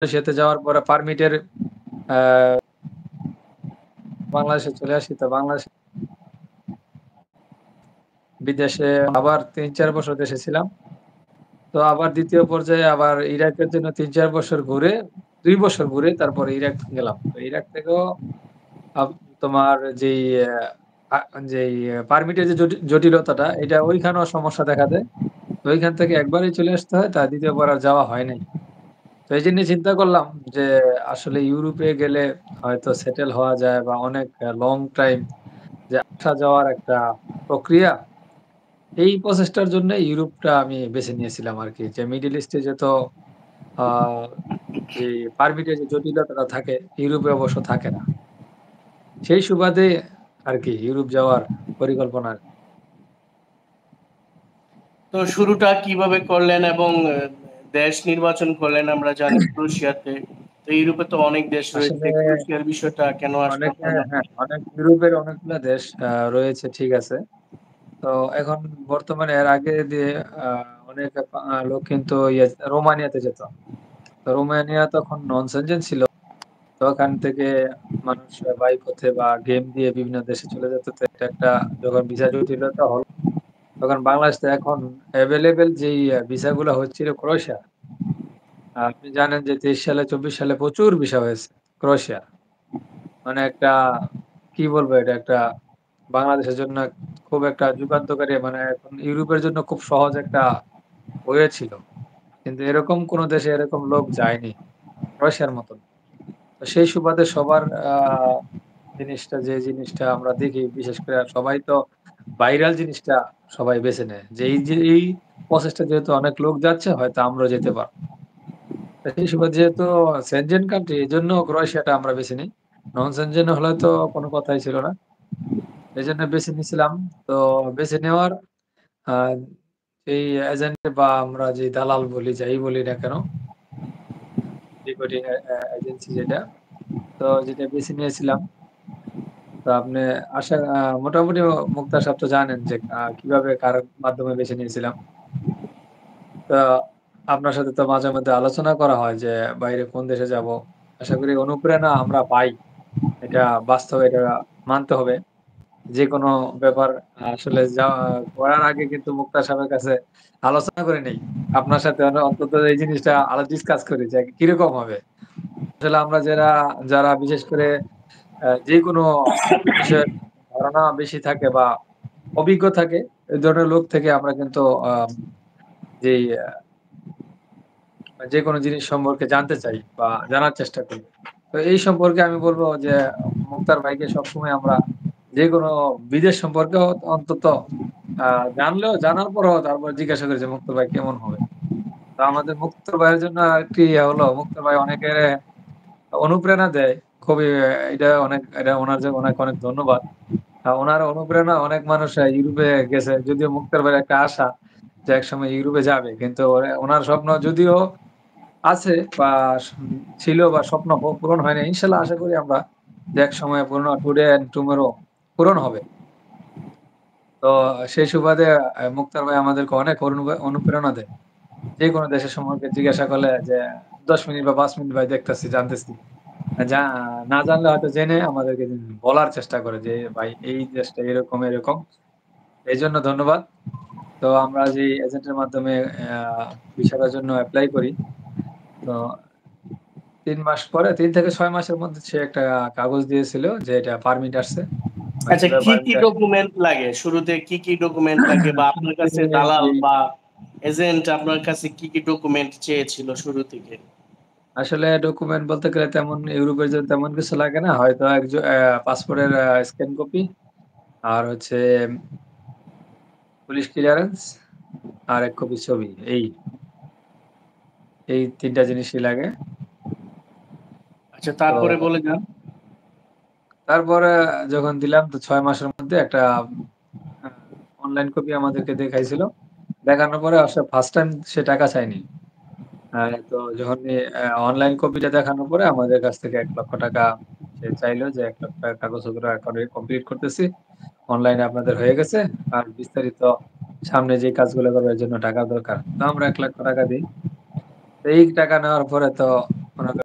মালয়েশিয়াতে যাওয়ার পরে পারমিটের আ বাংলাদেশে চলে আসি। তো বাংলাদেশ বিদেশে আবার ৩-৪ বছর দেশে ছিলাম। তো আবার ২য় পর্যায়ে আবার ইরাকের জন্য ৩-৪ বছর ঘুরে ২ বছর ঘুরে তারপরে ইরাক গেলাম। তো ইরাক থেকেও আব তোমার যেই আ যেই পারমিটের যে জটিলতাটা এটা ওইখানেও সমস্যা দেখা দেয়। তো ওইখান থেকে একবারেই চলে আসতে হয়। ২য় বার আর যাওয়া হয় নাই। তো এইজন্য চিন্তা করলাম যে আসলে ইউরোপে গেলে হয়তো সেটেল হওয়া যায় বা অনেক লং টাইম যে আসা যাওয়ার একটা প্রক্রিয়া। এই প্রসেসটার জন্য ইউরোপটা আমি বেছে নিয়েছিলাম আরকি। যে মিডল ইস্টে যত আ যে পারমিটের যে জটিলতাটা থাকে ইউরোপে অবশ্য থাকে না। সেই সুবাদে আরকি ইউরোপ যাওয়ার পরিকল্পনা। তো শুরুটা কিভাবে করলেন এবং দেশ নির্বাচন করলেন আমরা জানি ক্রোয়েশিয়াতে। তো ইউরোপে তো অনেক দেশ রয়েছে। আসলে ক্রোয়েশিয়ার বিষয়টা কেন আসলো অনেক আপনার হ্যাঁ, মাথায়? অনেক ইউরোপের অনেকগুলা দেশ রয়েছে ঠিক আছে। তো এখন বর্তমানে এর আগে দিয়ে আ অনেক লোক কিন্তু রোমানিয়াতে যেত। তো রোমানিয়া তখন নন সেনজেন ছিল। তো ওখান থেকে মানুষ বাই পথে বা গেম দিয়ে বিভিন্ন দেশে চলে যেত। তো এটা একটা যখন ভিসা জটিলতা হল, তখন বাংলাদেশে এখন এভেইলেবল যেই ভিসা গুলা হচ্ছিল ক্রোয়েশিয়া। আপনি জানেন যে ২৩ সালে ২৪ সালে প্রচুর ভিসা হয়েছে ক্রোয়েশিয়ার। মানে একটা কি বলবো এটা একটা বাংলাদেশের জন্য খুব একটা যুগান্তকারী মানে এখন ইউরোপের জন্য খুব সহজ একটা ওয়ে ছিল। কিন্তু এরকম কোন দেশে এরকম লোক যায়নি ক্রোয়েশিয়ার মতন। তো সেই সুবাদে সবার জিনিসটা যে জিনিসটা আমরা দেখি বিশেষ করে সবাই তো ভাইরাল জিনিসটা সবাই বেছে নেয়। যে এই প্রসেসটা যেহেতু অনেক লোক যাচ্ছে হয়তো আমরাও যেতে পারব। সেই সুবাদে যেহেতু সেনজেন কান্ট্রি এজন্য ক্রোয়েশিয়াটা আমরা বেছে নিই। নন সেনজেন হলে তো কোন কথাই ছিল না। এজন্য বেছে নিছিলাম। তো বেছে নেওয়ার আ এই এজেন্ট বা আমরা যে দালাল বলি যাই বলি না কেন, রিক্রুটিং এজেন্সি যেটা, তো যেটা বেছে নিয়েছিলাম। তো আপনি মোটামুটি মুক্তার সাহেব তো জানেন যে কিভাবে কার মাধ্যমে বেছে নিয়েছিলাম। তো আপনার সাথে তো মাঝে মধ্যে আলোচনা করা হয় যে বাইরে কোন দেশে যাব। আশা করি অনুপ্রেরণা আমরা পাই। এটা বাস্তবে এটা মানতে হবে। যেকোনো ব্যাপার আসলে করার আগে কিন্তু মুক্তার সাহেবের কাছে আলোচনা করে নেই। আপনার সাথে অন্তত এই জিনিসটা ডিসকাস করি যে কিরকম হবে। আসলে আমরা যারা বিশেষ করে যেকোনো বিষয়ে ধারণা বেশি থাকে বা অভিজ্ঞ থাকে, এই ধরনের লোক থেকে আমরা কিন্তু যেই যেকোনো জিনিস সম্পর্কে জানতে চাই বা জানার চেষ্টা করি। তো এই সম্পর্কে আমি বলব যে মুক্তার ভাইকে সবসময় আমরা যেকোনো বিদেশ সম্পর্কেও অন্তত আ জানার পরেও তারপর জিজ্ঞাসা করি যে মুক্তা ভাই কেমন হবে? তো আমাদের মুক্তা ভাইয়ের জন্য আরেকটি হলো মুক্তা ভাই অনেকের অনুপ্রেরণা দেয়। খুবই এটা উনার জন্য অনেক ধন্যবাদ। উনার অনুপ্রেরণা অনেক মানুষ ইউরোপে গেছে। যদিও মুক্তার ভাইয়ের একটা আশা যে একসময় ইউরোপে যাবে। কিন্তু উনার স্বপ্ন যদিও আছে বা ছিল বা স্বপ্ন পূরণ হয়নি। ইনশাআল্লাহ আশা করি আমরা যে একসময় টুডে এন্ড টুমরো পূরণ হবে। তো সেই সুবাদে মুক্তার ভাই আমাদেরকে অনেক অনুপ্রেরণা দেয়। যেকোনো দেশের সম্পর্কে জিজ্ঞাসা করলে যে ১০ মিনিট বা ৫ মিনিট ভাই দেখতেছি, জানতেছি। যা না জানলে হয়তো জেনে আমাদেরকে বলার চেষ্টা করে যে ভাই এই দেশটা এরকম। এইজন্য ধন্যবাদ। তো আমরা যে এজেন্টের মাধ্যমে ভিসাটার জন্য এপ্লাই করি। তো ৩ মাস পরে ৩ থেকে ৬ মাসের মধ্যে সে একটা কাগজ দিয়েছিল যে এটা পারমিট আসছে। আচ্ছা, কিভাবে কি, কি পারমিট আসছে? ডকুমেন্ট লাগে? শুরুতে কি, কি ডকুমেন্ট লাগে বা আপনার শুরুতে কাছে দালাল যেই বা এজেন্ট আপনার কাছে কি, কি ডকুমেন্ট চেয়েছিল শুরু থেকে? আসলে ডকুমেন্ট বলতে গেলে তেমন ইউরোপের জন্য তেমন কিছু লাগে না। হয়তো পাসপোর্টের স্ক্যান কপি আর হচ্ছে পুলিশ ক্লিয়ারেন্স আর ১ কপি ছবি। এই ৩ টা জিনিসই লাগে। আচ্ছা, তো তারপরে বলে যান। তারপরে যখন দিলাম তো ৬ মাসের মধ্যে একটা আ অনলাইন কপি আমাদেরকে দেখাইছিল। দেখানোর পরে ফার্স্ট টাইম সে টাকা চায়নি। তো যখন অনলাইন কপিটা দেখানোর পরে আমাদের কাছ থেকে ৳১,০০,০০০ সে চাইলো যে ৳১,০০,০০০ কাগজপত্র এখনই কমপ্লিট করতেছি। অনলাইনে আপনাদের হয়ে গেছে। আর বিস্তারিত সামনে যে কাজগুলো করবে এর জন্য টাকা দরকার। তো আমরা ৳১,০০,০০০ দিই। এই টাকা নেওয়ার পরে তো ওনাকে